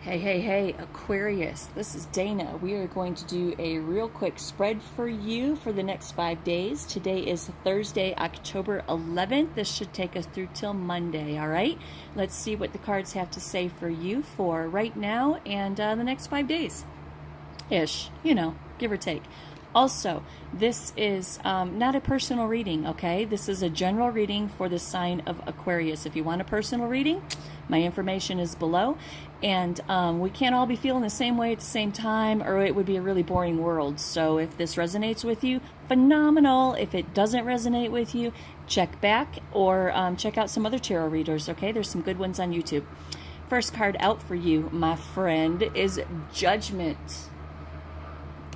Hey, hey, hey, Aquarius, this is Dana. We are going to do a real quick spread for you for the next 5 days. Today is Thursday, October 11th. This should take us through till Monday, all right? Let's see what the cards have to say for you for right now and the next 5 days. Ish, give or take. Also, this is not a personal reading, okay? This is a general reading for the sign of Aquarius. If you want a personal reading, my information is below. And we can't all be feeling the same way at the same time, or it would be a really boring world. So if this resonates with you, phenomenal. If it doesn't resonate with you, check back or check out some other tarot readers, okay? There's some good ones on YouTube. First card out for you, my friend, is Judgment.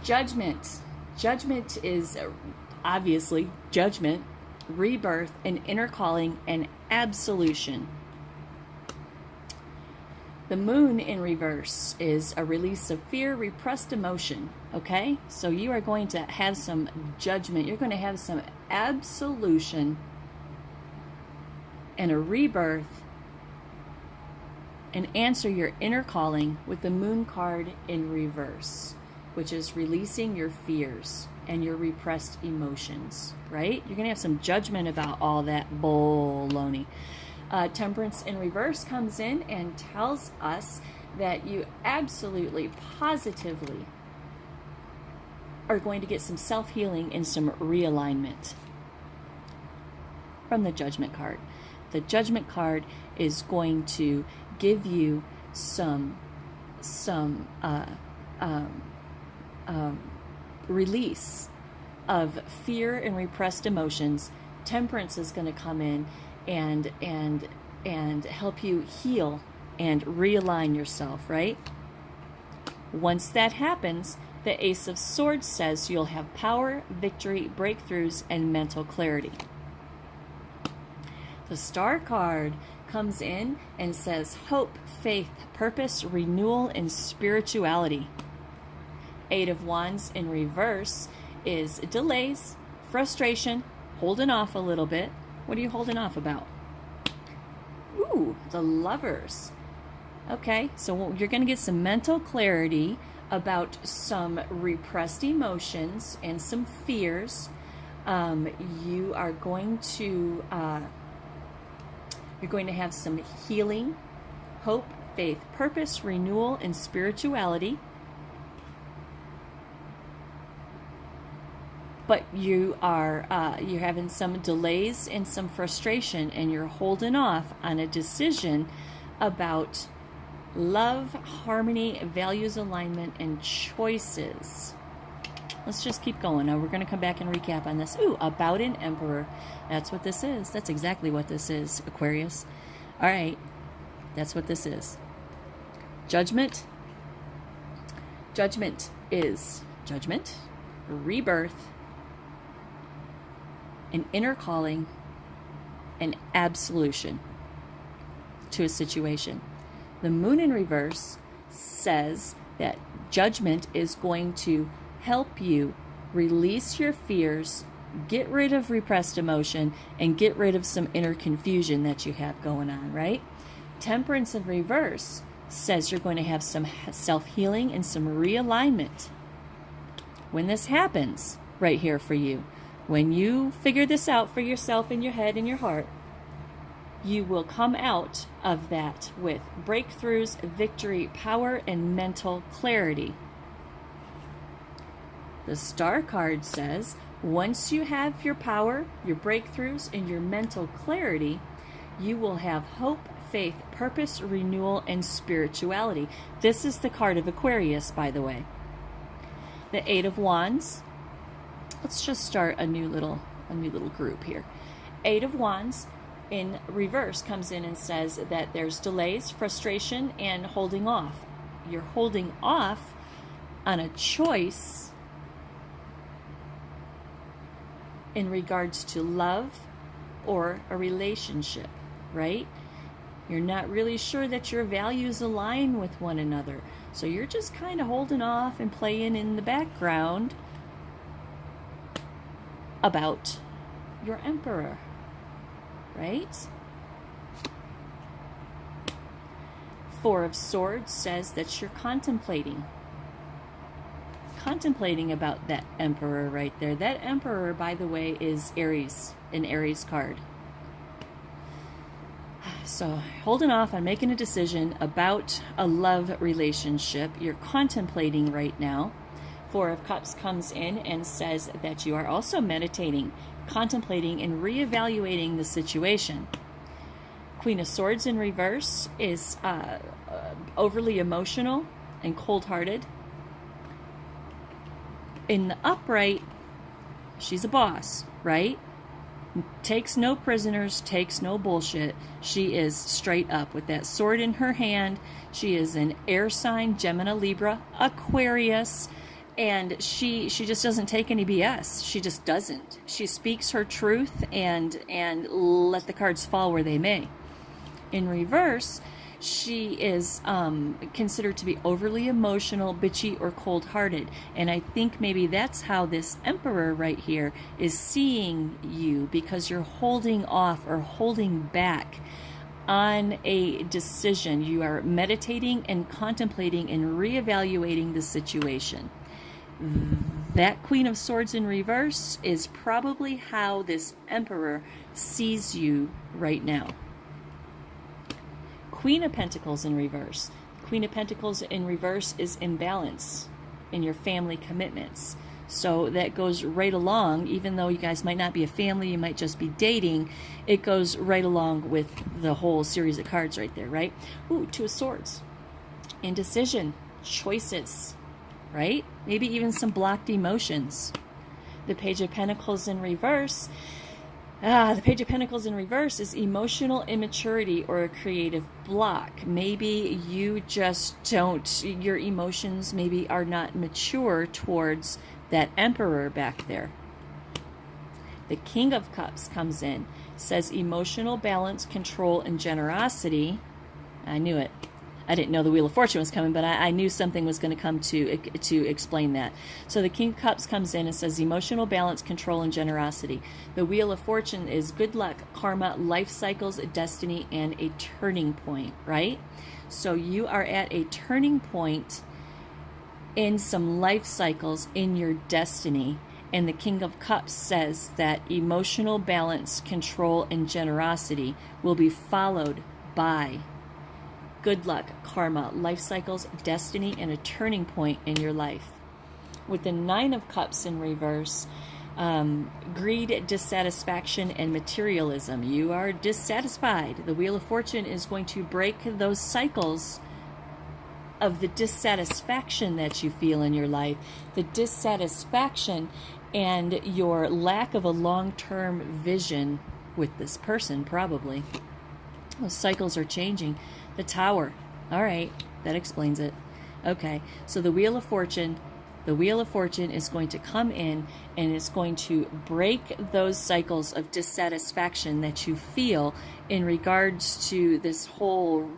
Judgment. Judgment is obviously judgment, rebirth, an inner calling, and absolution. The moon in reverse is a release of fear, repressed emotion, okay? So you are going to have some judgment. You're going to have some absolution and a rebirth and answer your inner calling with the moon card in reverse, which is releasing your fears and your repressed emotions, right? You're going to have some judgment about all that baloney. Temperance in reverse comes in and tells us that you absolutely, positively are going to get some self-healing and some realignment from the Judgment card. The Judgment card is going to give you some release of fear and repressed emotions. Temperance is going to come in and help you heal and realign yourself, right? Once that happens, the Ace of Swords says you'll have power, victory, breakthroughs, and mental clarity. The Star card comes in and says hope, faith, purpose, renewal, and spirituality. Eight of Wands in reverse is delays, frustration, holding off a little bit. What are you holding off about? Ooh, the Lovers. Okay, so you're going to get some mental clarity about some repressed emotions and some fears. You are going to have some healing, hope, faith, purpose, renewal, and spirituality. But you're having some delays and some frustration, and you're holding off on a decision about love, harmony, values, alignment, and choices. Let's just keep going. Now we're going to come back and recap on this. Ooh, about an Emperor. That's what this is. That's exactly what this is, Aquarius. All right, that's what this is. Judgment. Judgment is judgment, rebirth, an inner calling, an absolution to a situation. The moon in reverse says that judgment is going to help you release your fears, get rid of repressed emotion, and get rid of some inner confusion that you have going on, right? Temperance in reverse says you're going to have some self-healing and some realignment. When this happens right here for you, when you figure this out for yourself in your head and your heart, you will come out of that with breakthroughs, victory, power, and mental clarity. The Star card says, once you have your power, your breakthroughs, and your mental clarity, you will have hope, faith, purpose, renewal, and spirituality. This is the card of Aquarius, by the way. The Eight of Wands. Let's just start a new little group here. Eight of Wands in reverse comes in and says that there's delays, frustration, and holding off. You're holding off on a choice in regards to love or a relationship, right? You're not really sure that your values align with one another. So you're just kind of holding off and playing in the background about your Emperor, right? Four of Swords says that you're contemplating about that Emperor right there. That Emperor, by the way, is Aries, an Aries card. So holding off on making a decision about a love relationship. You're contemplating right now. Four of Cups comes in and says that you are also meditating, contemplating, and reevaluating the situation. Queen of Swords in reverse is overly emotional and cold-hearted. In the upright, she's a boss, right? Takes no prisoners, takes no bullshit. She is straight up with that sword in her hand. She is an air sign, Gemini, Libra, Aquarius, and she just doesn't take any BS. She just doesn't. She speaks her truth and let the cards fall where they may. In reverse, she is considered to be overly emotional, bitchy, or cold-hearted. And I think maybe that's how this Emperor right here is seeing you, because you're holding off or holding back on a decision. You are meditating and contemplating and reevaluating the situation. That Queen of Swords in reverse is probably how this Emperor sees you right now. Queen of Pentacles in reverse. Queen of Pentacles in reverse is imbalance in your family commitments. So that goes right along, even though you guys might not be a family, you might just be dating, it goes right along with the whole series of cards right there, right? Ooh, Two of Swords. Indecision, choices, right? Maybe even some blocked emotions. The Page of Pentacles in reverse. The Page of Pentacles in reverse is emotional immaturity or a creative block. Maybe you just don't, your emotions maybe are not mature towards that Emperor back there. The King of Cups comes in, says emotional balance, control, and generosity. I knew it. I didn't know the Wheel of Fortune was coming, but I knew something was going to come to explain that. So the King of Cups comes in and says emotional balance, control, and generosity. The Wheel of Fortune is good luck, karma, life cycles, destiny, and a turning point, right? So you are at a turning point in some life cycles in your destiny. And the King of Cups says that emotional balance, control, and generosity will be followed by good luck, karma, life cycles, destiny, and a turning point in your life. With the Nine of Cups in reverse, greed, dissatisfaction, and materialism. You are dissatisfied. The Wheel of Fortune is going to break those cycles of the dissatisfaction that you feel in your life, the dissatisfaction and your lack of a long-term vision with this person, probably. Those cycles are changing. The Tower. All right, that explains it. Okay, so the Wheel of Fortune is going to come in and it's going to break those cycles of dissatisfaction that you feel in regards to this whole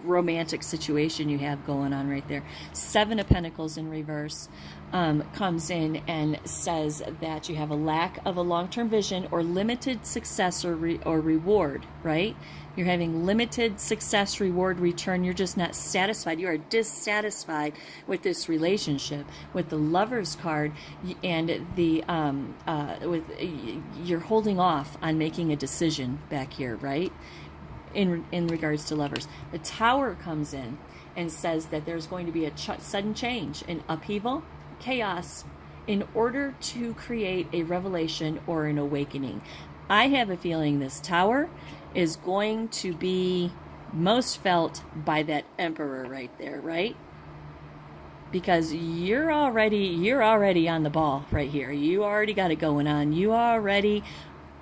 romantic situation you have going on right there. Seven of Pentacles in reverse comes in and says that you have a lack of a long-term vision or limited success or reward, right? You're having limited success, reward, return. You're just not satisfied. You are dissatisfied with this relationship. With the Lovers card and the you're holding off on making a decision back here, right? In regards to lovers. The Tower comes in and says that there's going to be a sudden change, an upheaval, chaos, in order to create a revelation or an awakening. I have a feeling this Tower is going to be most felt by that Emperor right there, right? Because you're already on the ball right here. You already got it going on. You already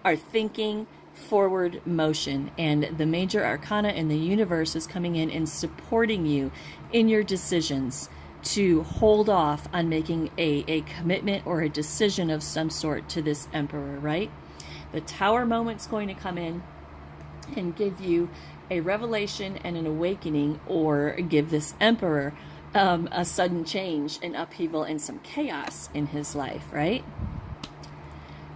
are thinking forward motion, and the major arcana in the universe is coming in and supporting you in your decisions to hold off on making a commitment or a decision of some sort to this Emperor, right? The Tower moment's going to come in and give you a revelation and an awakening, or give this Emperor a sudden change, an upheaval, and some chaos in his life, right?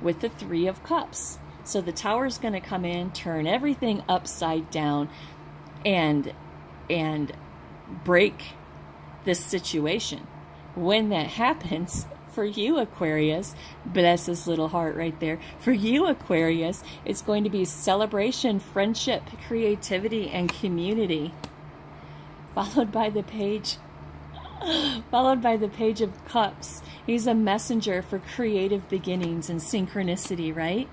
With the Three of Cups. So the Tower's going to come in, turn everything upside down, and and break this situation. When that happens, for you, Aquarius, bless this little heart right there. For you, Aquarius, it's going to be celebration, friendship, creativity, and community. Followed by the Page of Cups. He's a messenger for creative beginnings and synchronicity, right?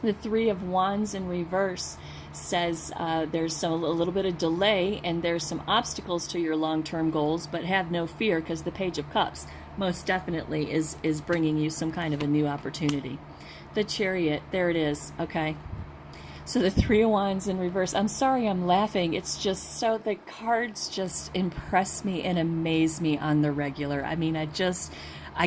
The Three of Wands in reverse says there's a little bit of delay and there's some obstacles to your long-term goals, but have no fear, because the Page of Cups most definitely is bringing you some kind of a new opportunity. The Chariot, there it is, okay? So the Three of Wands in reverse. I'm sorry I'm laughing. It's just so, the cards just impress me and amaze me on the regular. I mean, I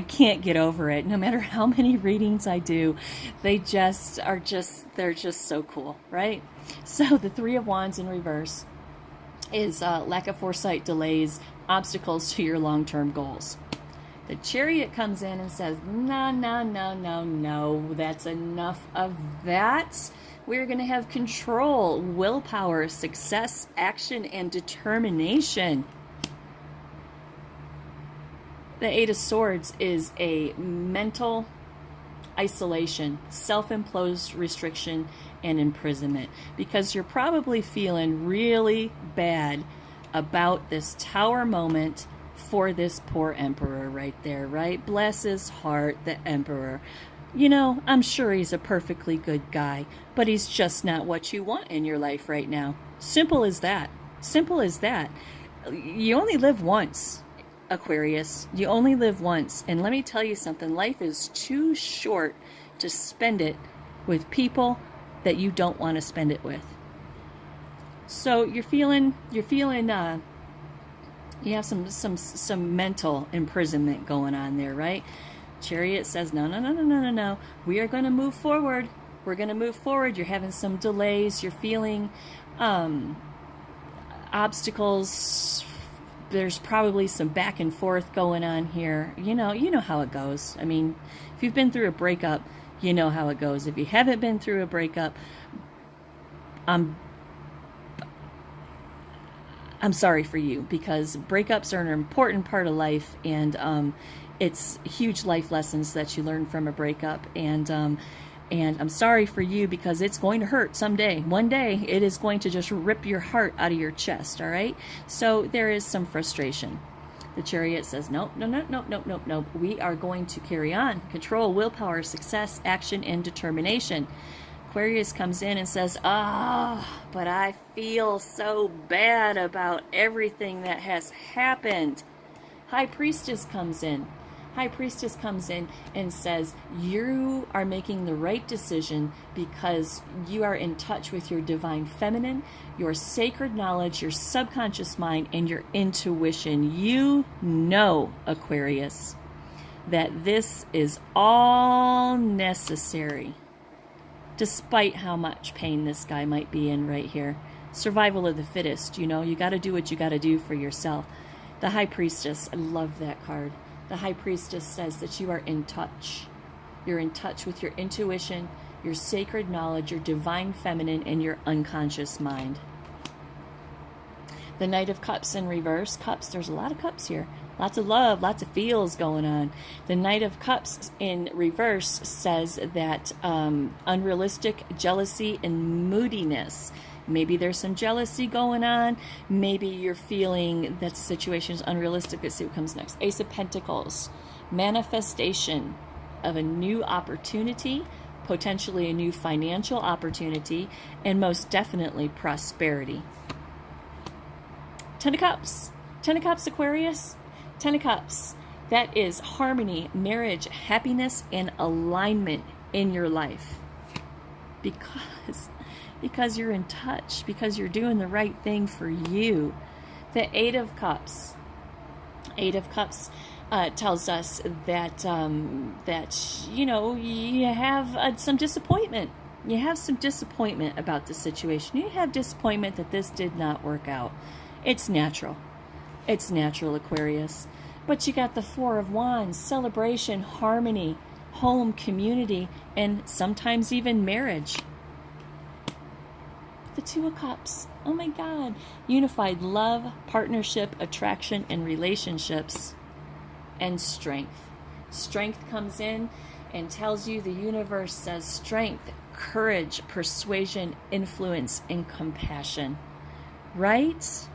can't get over it. No matter how many readings I do, they're just so cool, right? So the Three of Wands in reverse is lack of foresight, delays, obstacles to your long-term goals. The Chariot comes in and says, no, no, no, no, no, that's enough of that. We're going to have control, willpower, success, action, and determination. The Eight of Swords is a mental isolation, self-imposed restriction, and imprisonment, because you're probably feeling really bad about this Tower moment for this poor Emperor right there, right? Bless his heart, the Emperor. You know, I'm sure he's a perfectly good guy, but he's just not what you want in your life right now. Simple as that. Simple as that. You only live once, Aquarius. You only live once. And let me tell you something. Life is too short to spend it with people that you don't want to spend it with. So you have some mental imprisonment going on there, right? Chariot says, no, no, no, no, no, no, no. We are going to move forward. We're going to move forward. You're having some delays. You're feeling obstacles. There's probably some back and forth going on here. You know how it goes. I mean, if you've been through a breakup, you know how it goes. If you haven't been through a breakup, I'm sorry for you, because breakups are an important part of life, and it's huge life lessons that you learn from a breakup. And I'm sorry for you, because it's going to hurt someday. One day, it is going to just rip your heart out of your chest, all right? So there is some frustration. The Chariot says, nope, no, no, no, no, no, no. We are going to carry on. Control, willpower, success, action, and determination. Aquarius comes in and says, but I feel so bad about everything that has happened. High Priestess comes in. High Priestess comes in and says, you are making the right decision because you are in touch with your divine feminine, your sacred knowledge, your subconscious mind, and your intuition. You know, Aquarius, that this is all necessary, despite how much pain this guy might be in right here. Survival of the fittest, you got to do what you got to do for yourself. The High Priestess, I love that card. The High Priestess says that you are in touch. You're in touch with your intuition, your sacred knowledge, your divine feminine, and your unconscious mind. The Knight of Cups in reverse. Cups, there's a lot of cups here. Lots of love, lots of feels going on. The Knight of Cups in reverse says that unrealistic jealousy and moodiness. Maybe there's some jealousy going on. Maybe you're feeling that the situation is unrealistic. Let's see what comes next. Ace of Pentacles. Manifestation of a new opportunity, potentially a new financial opportunity, and most definitely prosperity. Ten of Cups. Ten of Cups, Aquarius. Ten of Cups. That is harmony, marriage, happiness, and alignment in your life. Because you're in touch, because you're doing the right thing for you. The Eight of Cups. Eight of Cups tells us that you have some disappointment. You have some disappointment about the situation. You have disappointment that this did not work out. It's natural. It's natural, Aquarius. But you got the Four of Wands, celebration, harmony, home, community, and sometimes even marriage. the Two of Cups. Oh my God. Unified love, partnership, attraction, and relationships. And strength. Strength comes in and tells you, the universe says strength, courage, persuasion, influence, and compassion. Right?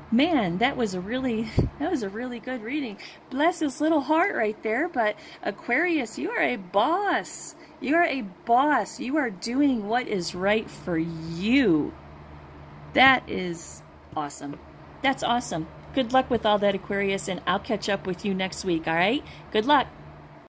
Man, that was a really good reading. Bless his little heart right there. But Aquarius, you are a boss. You are a boss. You are doing what is right for you. That is awesome. That's awesome. Good luck with all that, Aquarius, and I'll catch up with you next week, all right? Good luck.